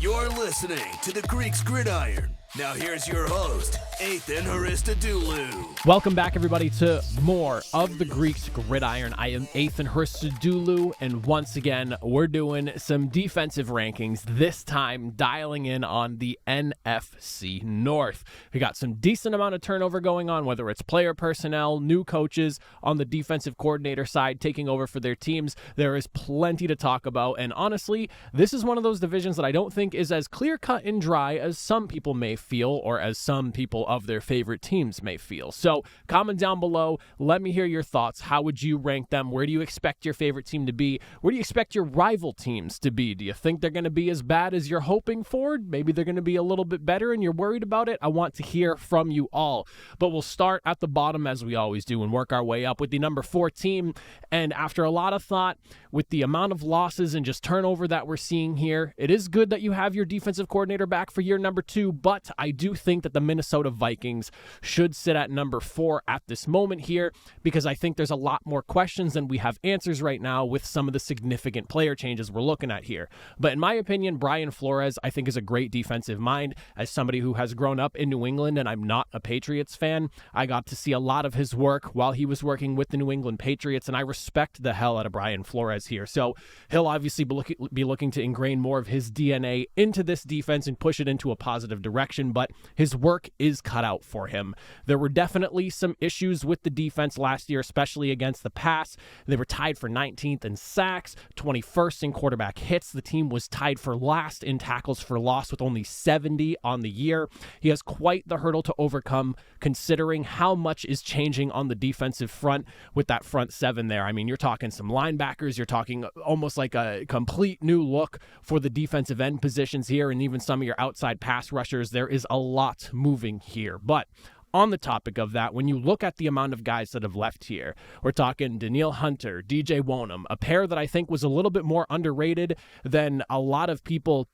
You're listening to the Greeks Gridiron. Now here's your host, Ethan Haristadoulou. Welcome back, everybody, to more of the Greeks Gridiron. I am Ethan Haristadoulou, and once again, we're doing some defensive rankings, this time dialing in on the NFC North. We got some decent amount of turnover going on, whether it's player personnel, new coaches on the defensive coordinator side taking over for their teams. There is plenty to talk about, and honestly, this is one of those divisions that I don't think is as clear-cut and dry as some people may feel, or as some people of their favorite teams may feel. So comment down below. Let me hear your thoughts. How would you rank them? Where do you expect your favorite team to be? Where do you expect your rival teams to be? Do you think they're going to be as bad as you're hoping for? Maybe they're going to be a little bit better and you're worried about it. I want to hear from you all. But we'll start at the bottom as we always do and work our way up with the number 4 team. And after a lot of thought, with the amount of losses and just turnover that we're seeing here, it is good that you have your defensive coordinator back for year number 2, but I do think that the Minnesota Vikings should sit at number 4 at this moment here, because I think there's a lot more questions than we have answers right now with some of the significant player changes we're looking at here. But in my opinion, Brian Flores, I think, is a great defensive mind. As somebody who has grown up in New England and I'm not a Patriots fan, I got to see a lot of his work while he was working with the New England Patriots, and I respect the hell out of Brian Flores here. So he'll obviously be looking to ingrain more of his DNA into this defense and push it into a positive direction, but his work is cut out for him. There were definitely some issues with the defense last year, especially against the pass. They were tied for 19th in sacks, 21st in quarterback hits. The team was tied for last in tackles for loss with only 70 on the year. He has quite the hurdle to overcome, considering how much is changing on the defensive front with that front 7 there. I mean, you're talking some linebackers, you're talking almost like a complete new look for the defensive end positions here, and even some of your outside pass rushers. There is a lot moving here. But on the topic of that, when you look at the amount of guys that have left here, we're talking Danielle Hunter, DJ Wonnum, a pair that I think was a little bit more underrated than a lot of people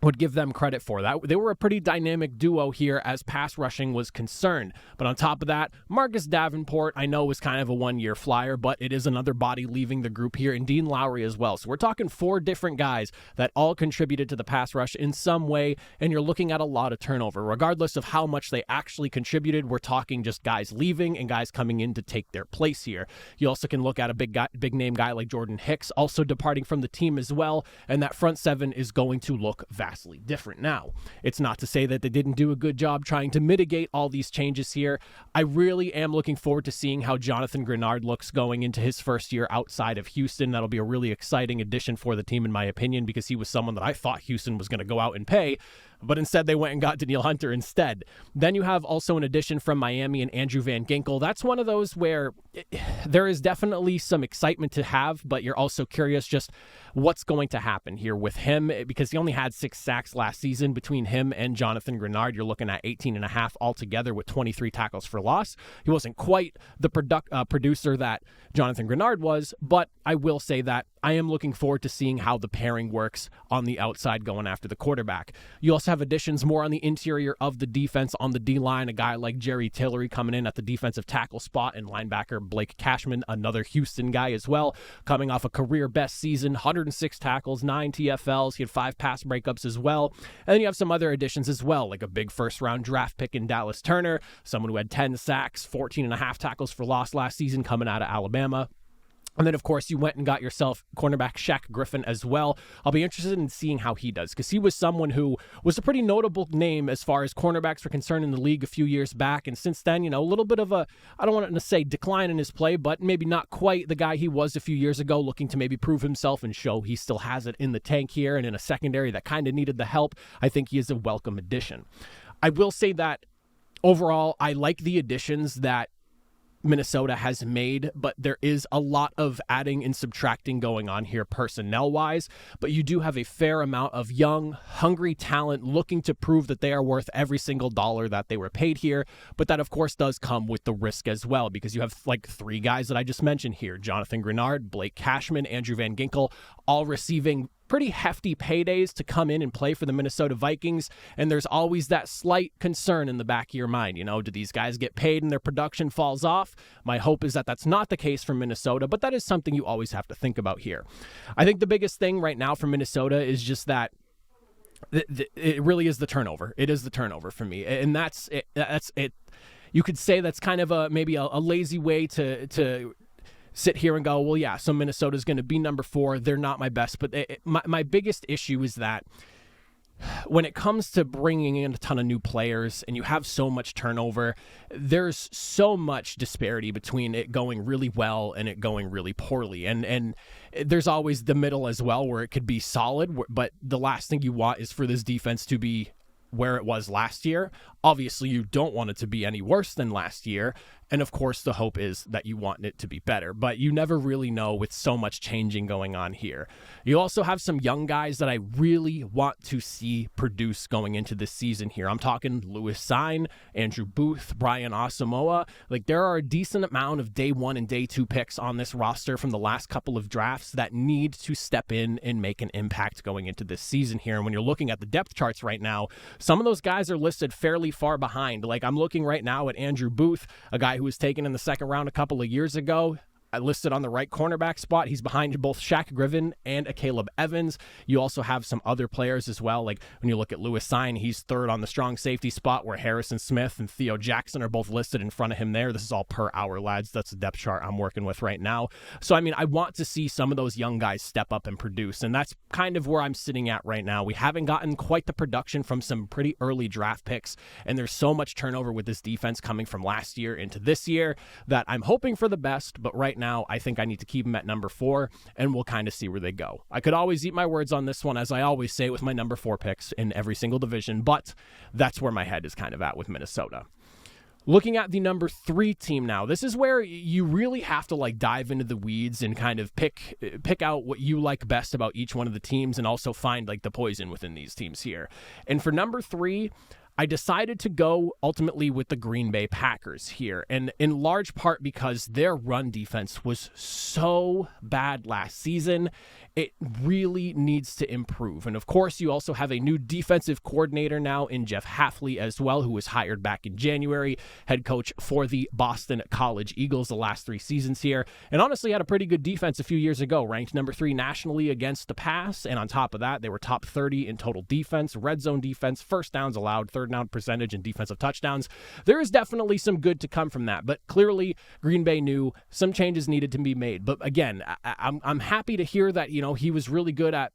would give them credit for. That they were a pretty dynamic duo here as pass rushing was concerned. But on top of that, Marcus Davenport, I know, was kind of a one-year flyer, but it is another body leaving the group here, and Dean Lowry as well. So we're talking 4 different guys that all contributed to the pass rush in some way, and you're looking at a lot of turnover. Regardless of how much they actually contributed, we're talking just guys leaving and guys coming in to take their place here. You also can look at a big name guy like Jordan Hicks also departing from the team as well, and that front 7 is going to look vastly different. Now, it's not to say that they didn't do a good job trying to mitigate all these changes here. I really am looking forward to seeing how Jonathan Grenard looks going into his first year outside of Houston. That'll be a really exciting addition for the team, in my opinion, because he was someone that I thought Houston was going to go out and pay, but instead they went and got Danielle Hunter instead. Then you have also an addition from Miami and Andrew Van Ginkel. That's one of those where there is definitely some excitement to have, but you're also curious just what's going to happen here with him, because he only had 6 sacks last season. Between him and Jonathan Grenard, you're looking at 18 and a half altogether with 23 tackles for loss. He wasn't quite the producer that Jonathan Grenard was, but I will say that I am looking forward to seeing how the pairing works on the outside going after the quarterback. You also have additions more on the interior of the defense on the D-line, a guy like Jerry Tillery coming in at the defensive tackle spot, and linebacker Blake Cashman, another Houston guy as well, coming off a career best season, 106 tackles, 9 TFLs. He had 5 pass breakups as well. And then you have some other additions as well, like a big first-round draft pick in Dallas Turner, someone who had 10 sacks, 14 and a half tackles for loss last season coming out of Alabama. And then, of course, you went and got yourself cornerback Shaq Griffin as well. I'll be interested in seeing how he does, because he was someone who was a pretty notable name as far as cornerbacks were concerned in the league a few years back. And since then, a little bit of a, I don't want to say decline in his play, but maybe not quite the guy he was a few years ago, looking to maybe prove himself and show he still has it in the tank here. And in a secondary that kind of needed the help, I think he is a welcome addition. I will say that overall, I like the additions that Minnesota has made, but there is a lot of adding and subtracting going on here personnel-wise, but you do have a fair amount of young, hungry talent looking to prove that they are worth every single dollar that they were paid here, but that, of course, does come with the risk as well, because you have, like, 3 guys that I just mentioned here, Jonathan Grenard, Blake Cashman, Andrew Van Ginkel, all receiving pretty hefty paydays to come in and play for the Minnesota Vikings, and there's always that slight concern in the back of your mind. Do these guys get paid and their production falls off? My hope is that that's not the case for Minnesota, but that is something you always have to think about here. I think the biggest thing right now for Minnesota is just that It really is the turnover. It is the turnover for me, and that's it. You could say that's kind of maybe a lazy way to sit here and go, well, yeah, so Minnesota's going to be number 4. They're not my best, but my biggest issue is that when it comes to bringing in a ton of new players and you have so much turnover, there's so much disparity between it going really well and it going really poorly. And there's always the middle as well where it could be solid, but the last thing you want is for this defense to be where it was last year. Obviously, you don't want it to be any worse than last year. And of course, the hope is that you want it to be better, but you never really know with so much changing going on here. You also have some young guys that I really want to see produce going into this season here. I'm talking Lewis Cine, Andrew Booth, Brian Asamoah. Like, there are a decent amount of day 1 and day 2 picks on this roster from the last couple of drafts that need to step in and make an impact going into this season here. And when you're looking at the depth charts right now, some of those guys are listed fairly far behind. Like, I'm looking right now at Andrew Booth, a guy who was taken in the second round a couple of years ago. I listed on the right cornerback spot. He's behind both Shaq Griffin and a Caleb Evans. You also have some other players as well. Like when you look at Lewis Cine, he's third on the strong safety spot where Harrison Smith and Theo Jackson are both listed in front of him there. This is all per hour, lads. That's the depth chart I'm working with right now. So, I mean, I want to see some of those young guys step up and produce, and that's kind of where I'm sitting at right now. We haven't gotten quite the production from some pretty early draft picks, and there's so much turnover with this defense coming from last year into this year that I'm hoping for the best, but right now I think I need to keep them at number 4, and we'll kind of see where they go. I could always eat my words on this one, as I always say with my number 4 picks in every single division, but that's where my head is kind of at with Minnesota. Looking at the number 3 team now, this is where you really have to like dive into the weeds and kind of pick out what you like best about each one of the teams, and also find like the poison within these teams here. And for number 3, I decided to go ultimately with the Green Bay Packers here, and in large part because their run defense was so bad last season. It really needs to improve. And of course, you also have a new defensive coordinator now in Jeff Hafley as well, who was hired back in January, head coach for the Boston College Eagles the last 3 seasons here, and honestly had a pretty good defense a few years ago, ranked number 3 nationally against the pass. And on top of that, they were top 30 in total defense, red zone defense, first downs allowed, third down percentage, and defensive touchdowns. There is definitely some good to come from that, but clearly Green Bay knew some changes needed to be made. But again, I'm happy to hear that, he was really good at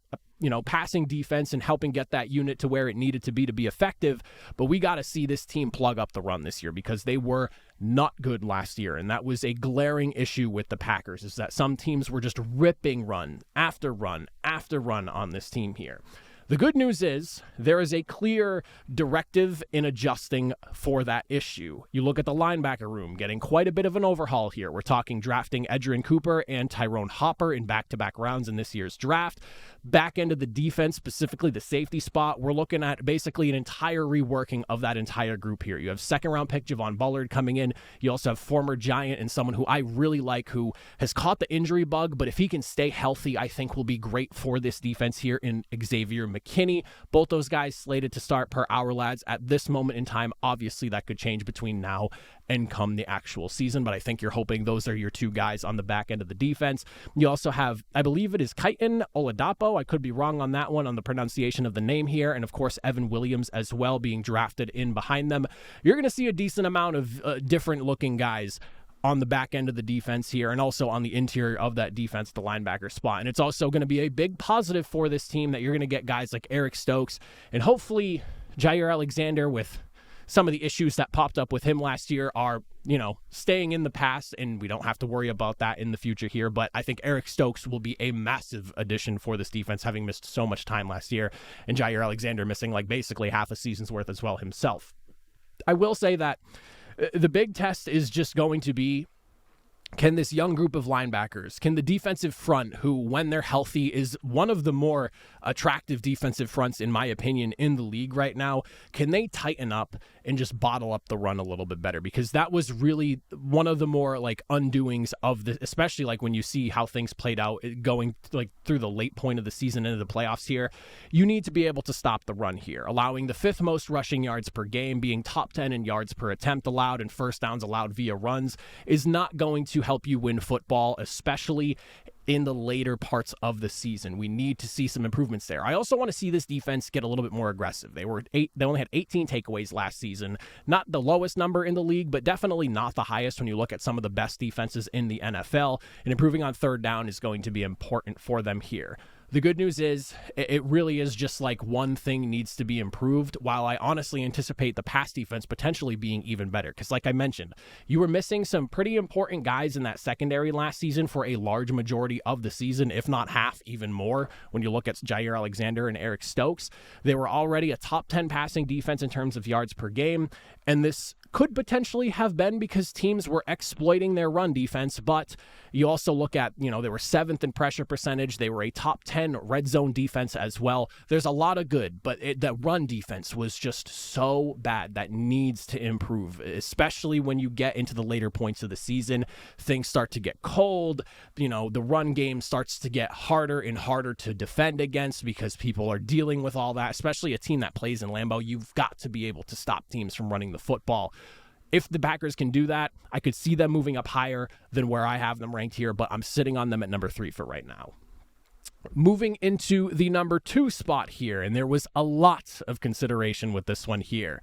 passing defense and helping get that unit to where it needed to be effective. But we got to see this team plug up the run this year, because they were not good last year. And that was a glaring issue with the Packers, is that some teams were just ripping run after run after run on this team here. The good news is there is a clear directive in adjusting for that issue. You look at the linebacker room, getting quite a bit of an overhaul here. We're talking drafting Edgerrin Cooper and Tyrone Hopper in back-to-back rounds in this year's draft. Back end of the defense, specifically the safety spot, we're looking at basically an entire reworking of that entire group here. You have second-round pick Javon Bullard coming in. You also have former Giant and someone who I really like, who has caught the injury bug, but if he can stay healthy, I think will be great for this defense here in Xavier McKinney. Both those guys slated to start per hour, lads, at this moment in time. Obviously, that could change between now and come the actual season, but I think you're hoping those are your 2 guys on the back end of the defense. You also have, I believe it is Kaiton Oladapo. I could be wrong on that one, on the pronunciation of the name here. And of course, Evan Williams as well being drafted in behind them. You're going to see a decent amount of different looking guys on the back end of the defense here, and also on the interior of that defense, the linebacker spot. And it's also going to be a big positive for this team that you're going to get guys like Eric Stokes and hopefully Jair Alexander, with some of the issues that popped up with him last year, are, staying in the past, and we don't have to worry about that in the future here. But I think Eric Stokes will be a massive addition for this defense, having missed so much time last year, and Jair Alexander missing like basically half a season's worth as well himself. I will say that the big test is just going to be, can this young group of linebackers, can the defensive front, who when they're healthy is one of the more attractive defensive fronts in my opinion in the league right now, can they tighten up and just bottle up the run a little bit better? Because that was really one of the more like undoings of the, especially like when you see how things played out going like through the late point of the season into the playoffs here. You need to be able to stop the run here, allowing the 5th most rushing yards per game, being top 10 in yards per attempt allowed and first downs allowed via runs is not going to help you win football, especially in the later parts of the season. We need to see some improvements there. I also want to see this defense get a little bit more aggressive. They only had 18 takeaways last season. Not the lowest number in the league, but definitely not the highest when you look at some of the best defenses in the NFL. And improving on third down is going to be important for them here. The good news is it really is just like one thing needs to be improved, while I honestly anticipate the pass defense potentially being even better. Because like I mentioned, you were missing some pretty important guys in that secondary last season for a large majority of the season, if not half, even more. When you look at Jair Alexander and Eric Stokes, they were already a top 10 passing defense in terms of yards per game. And this could potentially have been because teams were exploiting their run defense, but you also look at, they were 7th in pressure percentage. They were a top 10 red zone defense as well. There's a lot of good, but the run defense was just so bad that needs to improve, especially when you get into the later points of the season. Things start to get cold. The run game starts to get harder and harder to defend against because people are dealing with all that, especially a team that plays in Lambeau. You've got to be able to stop teams from running the football. If the Packers can do that, I could see them moving up higher than where I have them ranked here, but I'm sitting on them at number 3 for right now. Moving into the number 2 spot here, and there was a lot of consideration with this one here.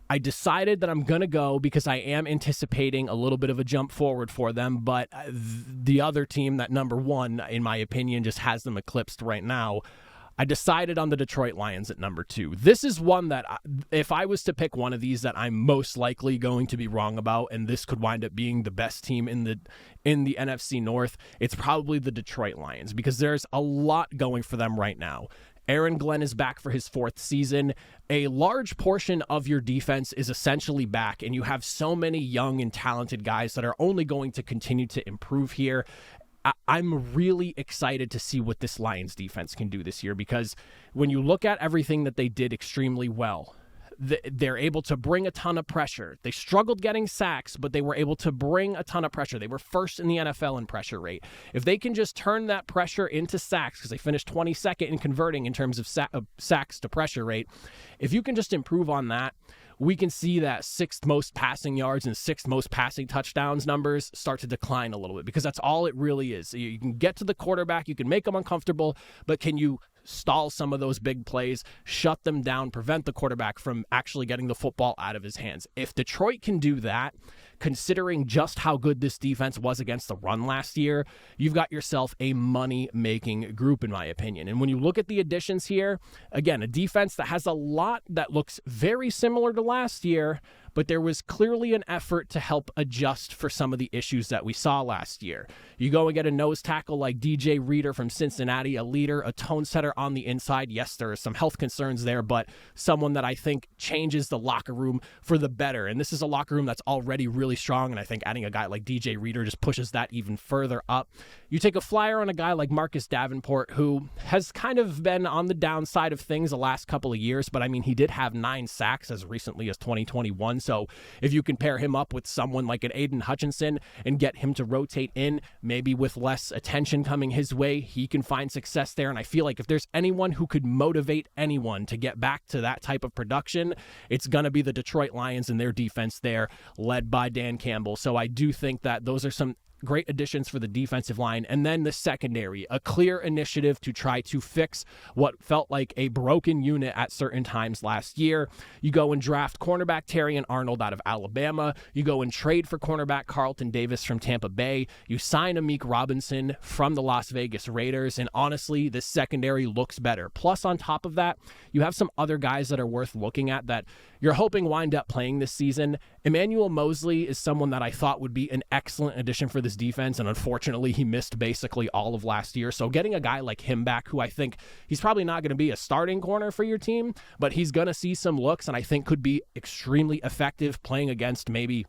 I decided that I'm going to go because I am anticipating a little bit of a jump forward for them, but the other team, that number 1, in my opinion, just has them eclipsed right now. I decided on the Detroit Lions at number 2. This is one that, if I was to pick one of these that I'm most likely going to be wrong about, and this could wind up being the best team in the NFC North, it's probably the Detroit Lions, because there's a lot going for them right now. Aaron Glenn is back for his 4th season. A large portion of your defense is essentially back, and you have so many young and talented guys that are only going to continue to improve here. I'm really excited to see what this Lions defense can do this year, because when you look at everything that they did extremely well, they're able to bring a ton of pressure. They struggled getting sacks, but they were able to bring a ton of pressure. They were first in the NFL in pressure rate. If they can just turn that pressure into sacks, because they finished 22nd in converting in terms of sacks to pressure rate, if you can just improve on that, we can see that 6th most passing yards and 6th most passing touchdowns numbers start to decline a little bit, because that's all it really is. You can get to the quarterback, you can make them uncomfortable, but can you stall some of those big plays, shut them down, prevent the quarterback from actually getting the football out of his hands? If Detroit can do that, considering just how good this defense was against the run last year, you've got yourself a money-making group, in my opinion. And when you look at the additions here, again, a defense that has a lot that looks very similar to last year, but there was clearly an effort to help adjust for some of the issues that we saw last year. You go and get a nose tackle like DJ Reader from Cincinnati, a leader, a tone setter on the inside. Yes, there are some health concerns there, but someone that I think changes the locker room for the better. And this is a locker room that's already really strong, and I think adding a guy like DJ Reader just pushes that even further up. You take a flyer on a guy like Marcus Davenport, who has kind of been on the downside of things the last couple of years, but I mean, he did have 9 sacks as recently as 2021. So if you can pair him up with someone like an Aiden Hutchinson and get him to rotate in, maybe with less attention coming his way, he can find success there. And I feel like if there's anyone who could motivate anyone to get back to that type of production, it's going to be the Detroit Lions and their defense there, led by Dan Campbell. So I do think that those are some great additions for the defensive line. And then the secondary, a clear initiative to try to fix what felt like a broken unit at certain times last year. You go and draft cornerback Terrion Arnold out of Alabama. You go and trade for cornerback Carlton Davis from Tampa Bay. You sign Amik Robinson from the Las Vegas Raiders. And honestly, this secondary looks better. Plus, on top of that, you have some other guys that are worth looking at that you're hoping wind up playing this season. Emmanuel Mosley is someone that I thought would be an excellent addition for this defense, and unfortunately he missed basically all of last year. So getting a guy like him back, who I think he's probably not going to be a starting corner for your team, but he's going to see some looks and I think could be extremely effective playing against maybe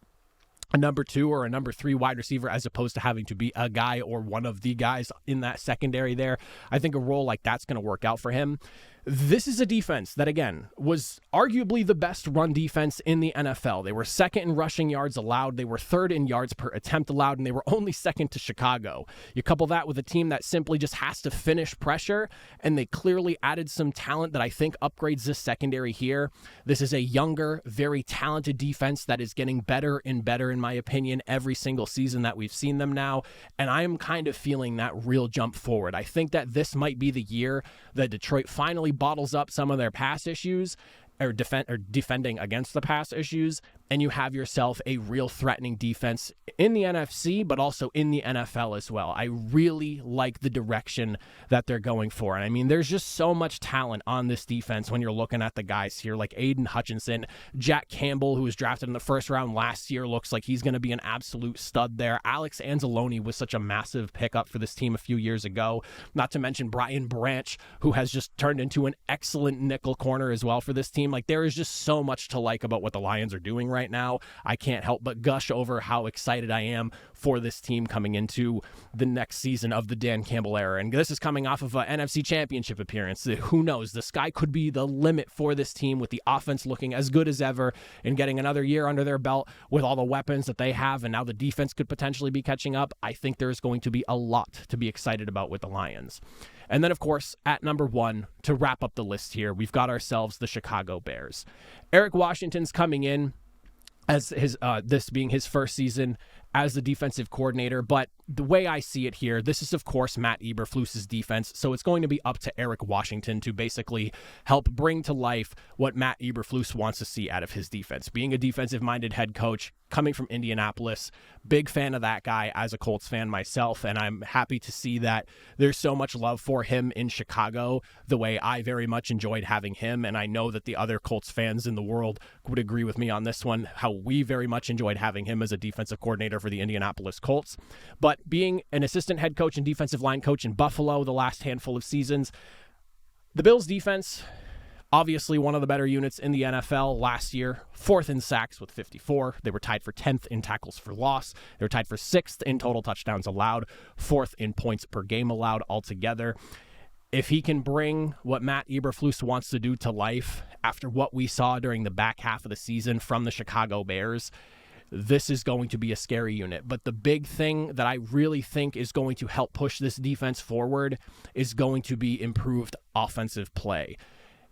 a number 2 or a number 3 wide receiver, as opposed to having to be a guy or one of the guys in that secondary there. I think a role like that's going to work out for him. This is a defense that, again, was arguably the best run defense in the NFL. They were second in rushing yards allowed. They were third in yards per attempt allowed, and they were only second to Chicago. You couple that with a team that simply just has to finish pressure, and they clearly added some talent that I think upgrades this secondary here. This is a younger, very talented defense that is getting better and better, in my opinion, every single season that we've seen them now, and I am kind of feeling that real jump forward. I think that this might be the year that Detroit finally bottles up some of their pass issues or defending against the pass issues, and you have yourself a real threatening defense in the NFC, but also in the NFL as well. I really like the direction that they're going for. And I mean, there's just so much talent on this defense when you're looking at the guys here, like Aiden Hutchinson, Jack Campbell, who was drafted in the first round last year, looks like he's going to be an absolute stud there. Alex Anzalone was such a massive pickup for this team a few years ago. Not to mention Brian Branch, who has just turned into an excellent nickel corner as well for this team. Like, there is just so much to like about what the Lions are doing right now. I can't help but gush over how excited I am for this team coming into the next season of the Dan Campbell era. And this is coming off of an NFC Championship appearance. Who knows? The sky could be the limit for this team, with the offense looking as good as ever and getting another year under their belt with all the weapons that they have. And now the defense could potentially be catching up. I think there's going to be a lot to be excited about with the Lions. And then, of course, at number 1, to wrap up the list here, we've got ourselves the Chicago Bears. Eric Washington's coming in as his this being his first season as the defensive coordinator, but the way I see it here, this is, of course, Matt Eberflus's defense, so it's going to be up to Eric Washington to basically help bring to life what Matt Eberflus wants to see out of his defense. Being a defensive-minded head coach, coming from Indianapolis, big fan of that guy as a Colts fan myself, and I'm happy to see that there's so much love for him in Chicago, the way I very much enjoyed having him, and I know that the other Colts fans in the world would agree with me on this one, how we very much enjoyed having him as a defensive coordinator for the Indianapolis Colts. But being an assistant head coach and defensive line coach in Buffalo the last handful of seasons, the Bills' defense, obviously one of the better units in the NFL last year, 4th in sacks with 54. They were tied for 10th in tackles for loss. They were tied for 6th in total touchdowns allowed, 4th in points per game allowed altogether. If he can bring what Matt Eberflus wants to do to life after what we saw during the back half of the season from the Chicago Bears, this is going to be a scary unit. But the big thing that I really think is going to help push this defense forward is going to be improved offensive play.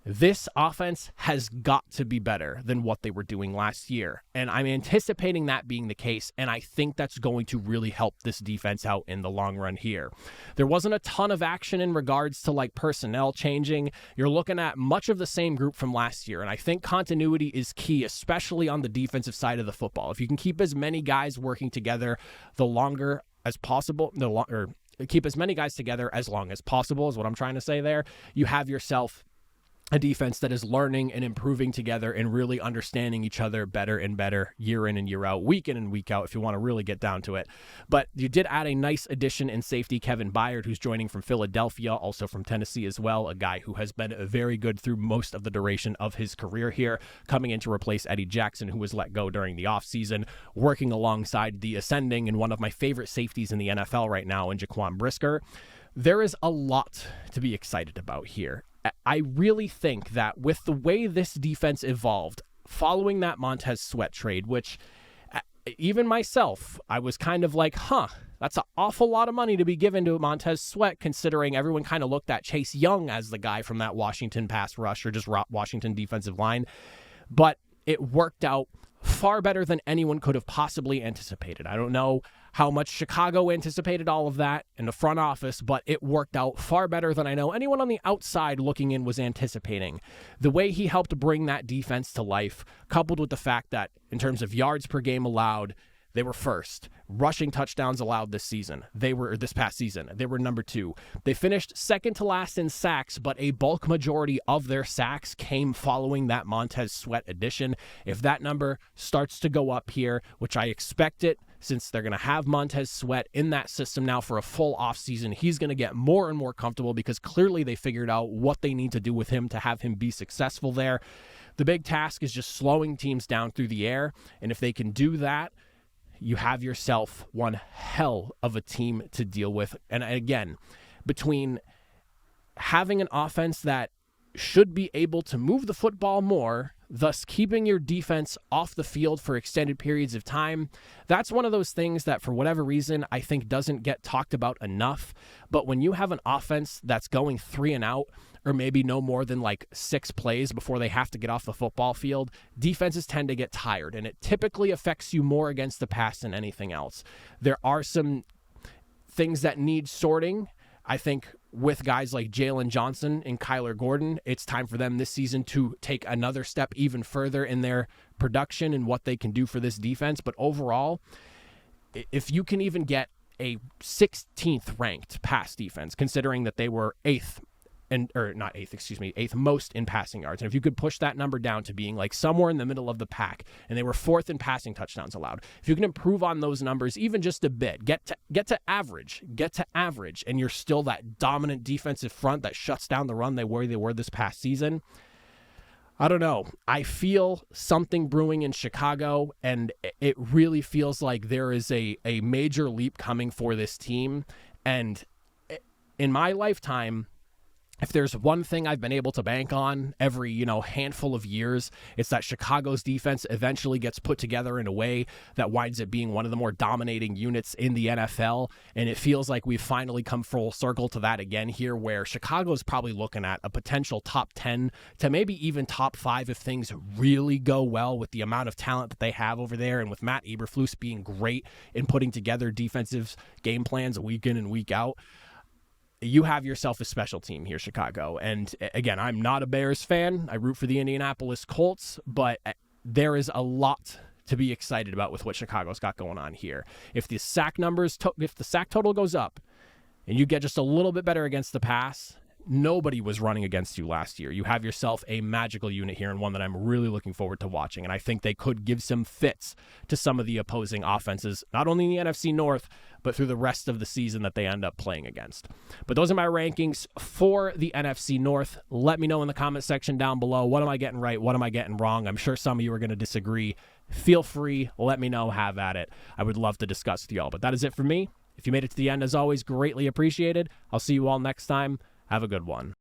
This offense has got to be better than what they were doing last year, and I'm anticipating that being the case, and I think that's going to really help this defense out in the long run here. There wasn't a ton of action in regards to like personnel changing. You're looking at much of the same group from last year, and I think continuity is key, especially on the defensive side of the football. If you can keep as many guys working together the longer as possible, keep as many guys together as long as possible is what I'm trying to say there, you have yourself a defense that is learning and improving together and really understanding each other better and better year in and year out, week in and week out, if you want to really get down to it. But you did add a nice addition in safety, Kevin Byard, who's joining from Philadelphia, also from Tennessee as well, a guy who has been very good through most of the duration of his career here, coming in to replace Eddie Jackson, who was let go during the offseason, working alongside the ascending and one of my favorite safeties in the NFL right now in Jaquan Brisker. There is a lot to be excited about here. I really think that with the way this defense evolved following that Montez Sweat trade, which even myself, I was kind of like, that's an awful lot of money to be given to Montez Sweat, considering everyone kind of looked at Chase Young as the guy from that Washington pass rush or just Washington defensive line. But it worked out far better than anyone could have possibly anticipated. I don't know how much Chicago anticipated all of that in the front office, but it worked out far better than I know anyone on the outside looking in was anticipating. The way he helped bring that defense to life, coupled with the fact that in terms of yards per game allowed, they were first. Rushing touchdowns allowed this past season. They were number 2. They finished second to last in sacks, but a bulk majority of their sacks came following that Montez Sweat addition. If that number starts to go up here, which I expect it, since they're going to have Montez Sweat in that system now for a full offseason, he's going to get more and more comfortable because clearly they figured out what they need to do with him to have him be successful there. The big task is just slowing teams down through the air, and if they can do that, you have yourself one hell of a team to deal with. And again, between having an offense that should be able to move the football more, thus keeping your defense off the field for extended periods of time. That's one of those things that, for whatever reason, I think doesn't get talked about enough. But when you have an offense that's going 3 and out, or maybe no more than like 6 plays before they have to get off the football field, defenses tend to get tired, and it typically affects you more against the pass than anything else. There are some things that need sorting. I think with guys like Jalen Johnson and Kyler Gordon, it's time for them this season to take another step even further in their production and what they can do for this defense. But overall, if you can even get a 16th ranked pass defense, considering that they were 8th most in passing yards. And if you could push that number down to being like somewhere in the middle of the pack, and they were 4th in passing touchdowns allowed, if you can improve on those numbers even just a bit, get to average, and you're still that dominant defensive front that shuts down the run they were this past season. I don't know. I feel something brewing in Chicago, and it really feels like there is a major leap coming for this team. And in my lifetime, if there's one thing I've been able to bank on every, handful of years, it's that Chicago's defense eventually gets put together in a way that winds up being one of the more dominating units in the NFL. And it feels like we've finally come full circle to that again here, where Chicago's probably looking at a potential top 10 to maybe even top 5 if things really go well with the amount of talent that they have over there. And with Matt Eberflus being great in putting together defensive game plans week in and week out, you have yourself a special team here, Chicago. And again, I'm not a Bears fan. I root for the Indianapolis Colts, but there is a lot to be excited about with what Chicago's got going on here. If the sack if the sack total goes up and you get just a little bit better against the pass, nobody was running against you last year. You have yourself a magical unit here, and one that I'm really looking forward to watching. And I think they could give some fits to some of the opposing offenses, not only in the NFC North, but through the rest of the season that they end up playing against. But those are my rankings for the NFC North. Let me know in the comment section down below. What am I getting right? What am I getting wrong? I'm sure some of you are going to disagree. Feel free. Let me know. Have at it. I would love to discuss with y'all. But that is it for me. If you made it to the end, as always, greatly appreciated. I'll see you all next time. Have a good one.